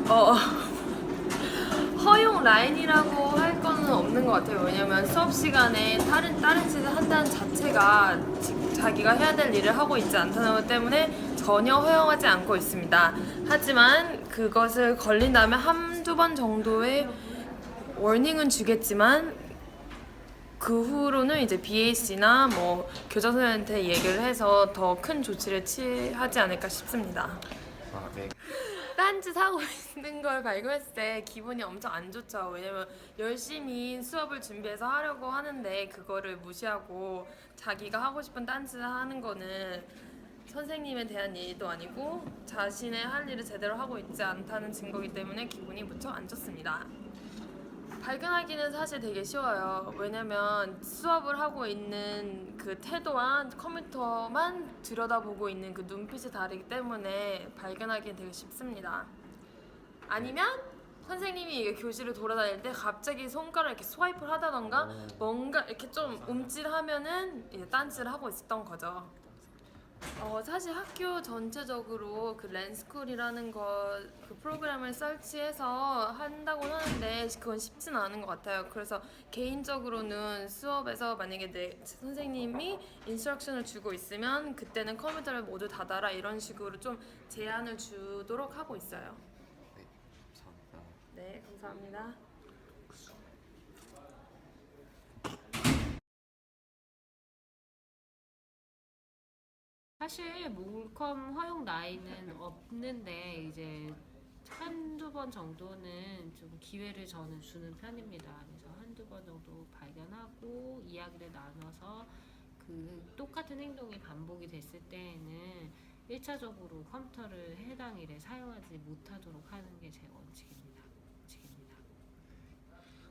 어, 허용 라인이라고 할 거는 없는 것 같아요. 왜냐면 수업 시간에 다른 짓을 한다는 자체가 자기가 해야 될 일을 하고 있지 않다는 것 때문에 전혀 허용하지 않고 있습니다. 하지만 그것을 걸린다면 한두 번 정도의 워닝은 주겠지만 그 후로는 이제 BAC나 뭐 교장 선생님한테 얘기를 해서 더 큰 조치를 취하지 않을까 싶습니다. 아, 네. 딴짓 하고 있는 걸 발견했을 때 기분이 엄청 안 좋죠. 왜냐면 열심히 수업을 준비해서 하려고 하는데 그거를 무시하고 자기가 하고 싶은 딴짓을 하는 거는 선생님에 대한 예의도 아니고 자신의 할 일을 제대로 하고 있지 않다는 증거이기 때문에 기분이 무척 안 좋습니다. 발견하기는 사실 되게 쉬워요. 왜냐면 수업을 하고 있는 그 태도와 컴퓨터만 들여다보고 있는 그 눈빛이 다르기 때문에 발견하기는 되게 쉽습니다. 아니면 선생님이 이게 교실을 돌아다닐 때 갑자기 손가락 이렇게 스와이프를 하다던가 뭔가 이렇게 좀 움찔하면은 이제 딴짓을 하고 있었던 거죠. 사실 학교 전체적으로 그 랜스쿨이라는 그 프로그램을 설치해서 한다고 하는데 그건 쉽지는 않은 것 같아요. 그래서 개인적으로는 수업에서 만약에 내 선생님이 인스트럭션을 주고 있으면 그때는 컴퓨터를 모두 닫아라 이런 식으로 좀 제한을 주도록 하고 있어요. 네, 감사합니다. 네, 감사합니다. 사실 몰컴 허용 나이는 없는데 이제 한두 번 정도는 좀 기회를 저는 주는 편입니다. 그래서 한두 번 정도 발견하고 이야기를 나눠서 그 똑같은 행동이 반복이 됐을 때에는 1차적으로 컴퓨터를 해당 일에 사용하지 못하도록 하는 게 제 원칙입니다.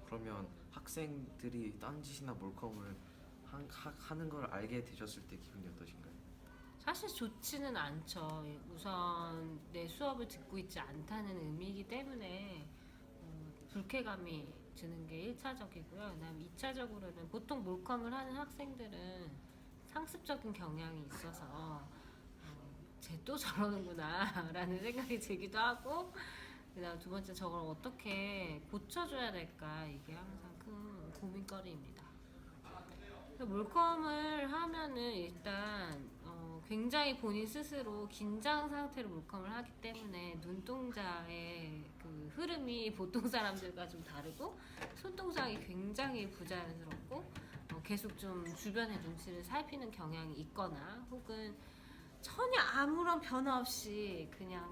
그러면 학생들이 딴짓이나 몰컴을 하는 걸 알게 되셨을 때 기분이 어떠신가요? 사실 좋지는 않죠. 우선 내 수업을 듣고 있지 않다는 의미이기 때문에 불쾌감이 드는 게 1차적이고요. 그다음 2차적으로는 보통 몰컴을 하는 학생들은 상습적인 경향이 있어서 쟤 또 저러는구나 라는 생각이 들기도 하고, 그다음 두 번째 저걸 어떻게 고쳐줘야 될까, 이게 항상 큰 고민거리입니다. 몰컴을 하면은 일단 굉장히 본인 스스로 긴장 상태로 몰컴을 하기 때문에 눈동자의 그 흐름이 보통 사람들과 좀 다르고 손동작이 굉장히 부자연스럽고 계속 좀 주변의 눈치를 살피는 경향이 있거나 혹은 전혀 아무런 변화 없이 그냥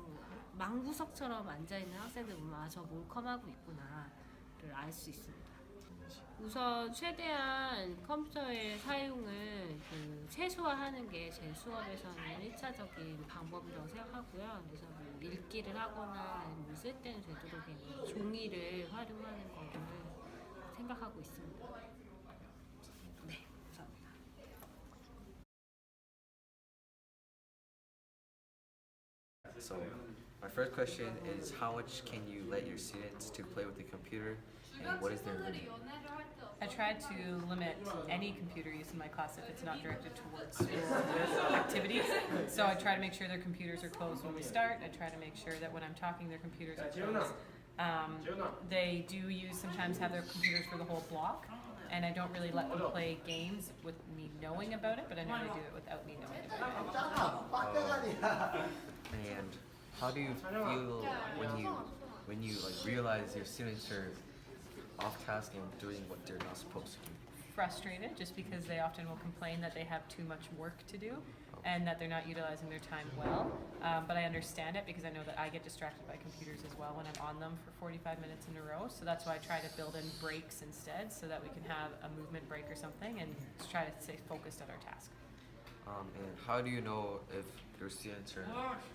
망부석처럼 앉아있는 학생들 보면 저 몰컴하고 있구나를 알 수 있습니다. 우선 최대한 컴퓨터의 사용을 최소화하는 게 제 수업에서는 1차적인 방법이라고 생각하고요. 그래서 뭐 읽기를 하거나 뭐 쓸 때는 되도록이면 종이를 활용하는 거를 생각하고 있습니다. 네, 감사합니다. So, my first question is how much can you let your students to play with the computer and what is their limit? I try to limit any computer use in my class if it's not directed towards school activities. So I try to make sure their computers are closed when we start. I try to make sure that when I'm talking, their computers are closed. They do sometimes have their computers for the whole block, and I don't really let them play games with me knowing about it, but I never do it without me knowing about it. And how do you feel when you like realize your students are off task and doing what they're not supposed to do? Frustrated just because they often will complain that they have too much work to do and that they're not utilizing their time well. But I understand it because I know that I get distracted by computers as well when I'm on them for 45 minutes in a row. So that's why I try to build in breaks instead so that we can have a movement break or something and try to stay focused at our task. And how do you know if your students are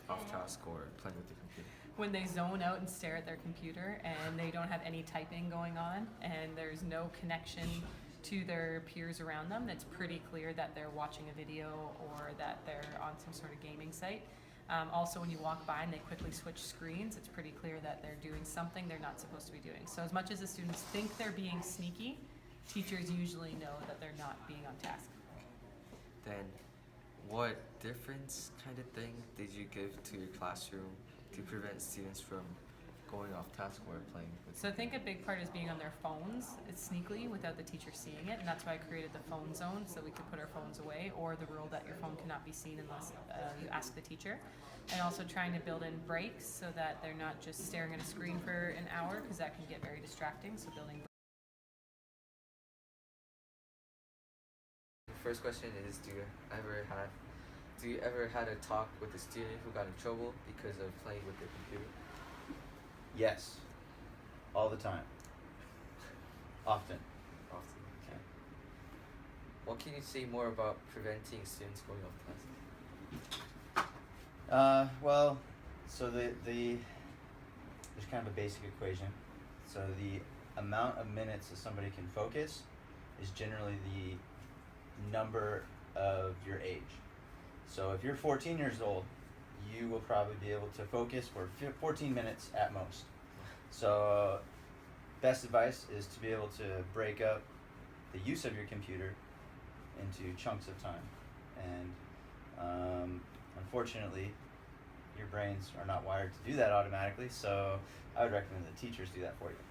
off task or playing with the computer? When they zone out and stare at their computer and they don't have any typing going on and there's no connection to their peers around them, that's pretty clear that they're watching a video or that they're on some sort of gaming site. Also, when you walk by and they quickly switch screens, it's pretty clear that they're doing something they're not supposed to be doing. So as much as the students think they're being sneaky, teachers usually know that they're not being on task. Then what difference kind of thing did you give to your classroom to prevent students from going off task or playing with. So I think a big part is being on their phones sneakily without the teacher seeing it, and that's why I created the phone zone so we could put our phones away, or the rule that your phone cannot be seen unless you ask the teacher. And also trying to build in breaks so that they're not just staring at a screen for an hour, because that can get very distracting. So building. The first question is, do you ever had a talk with a student who got in trouble because of playing with their computer? Yes. All the time. Often. Often. Okay. What can you say more about preventing students going off task? Well, so there's kind of a basic equation. So the amount of minutes that somebody can focus is generally the number of your age. So if you're 14 years old, you will probably be able to focus for 14 minutes at most. So best advice is to be able to break up the use of your computer into chunks of time. And unfortunately, your brains are not wired to do that automatically, so I would recommend that teachers do that for you.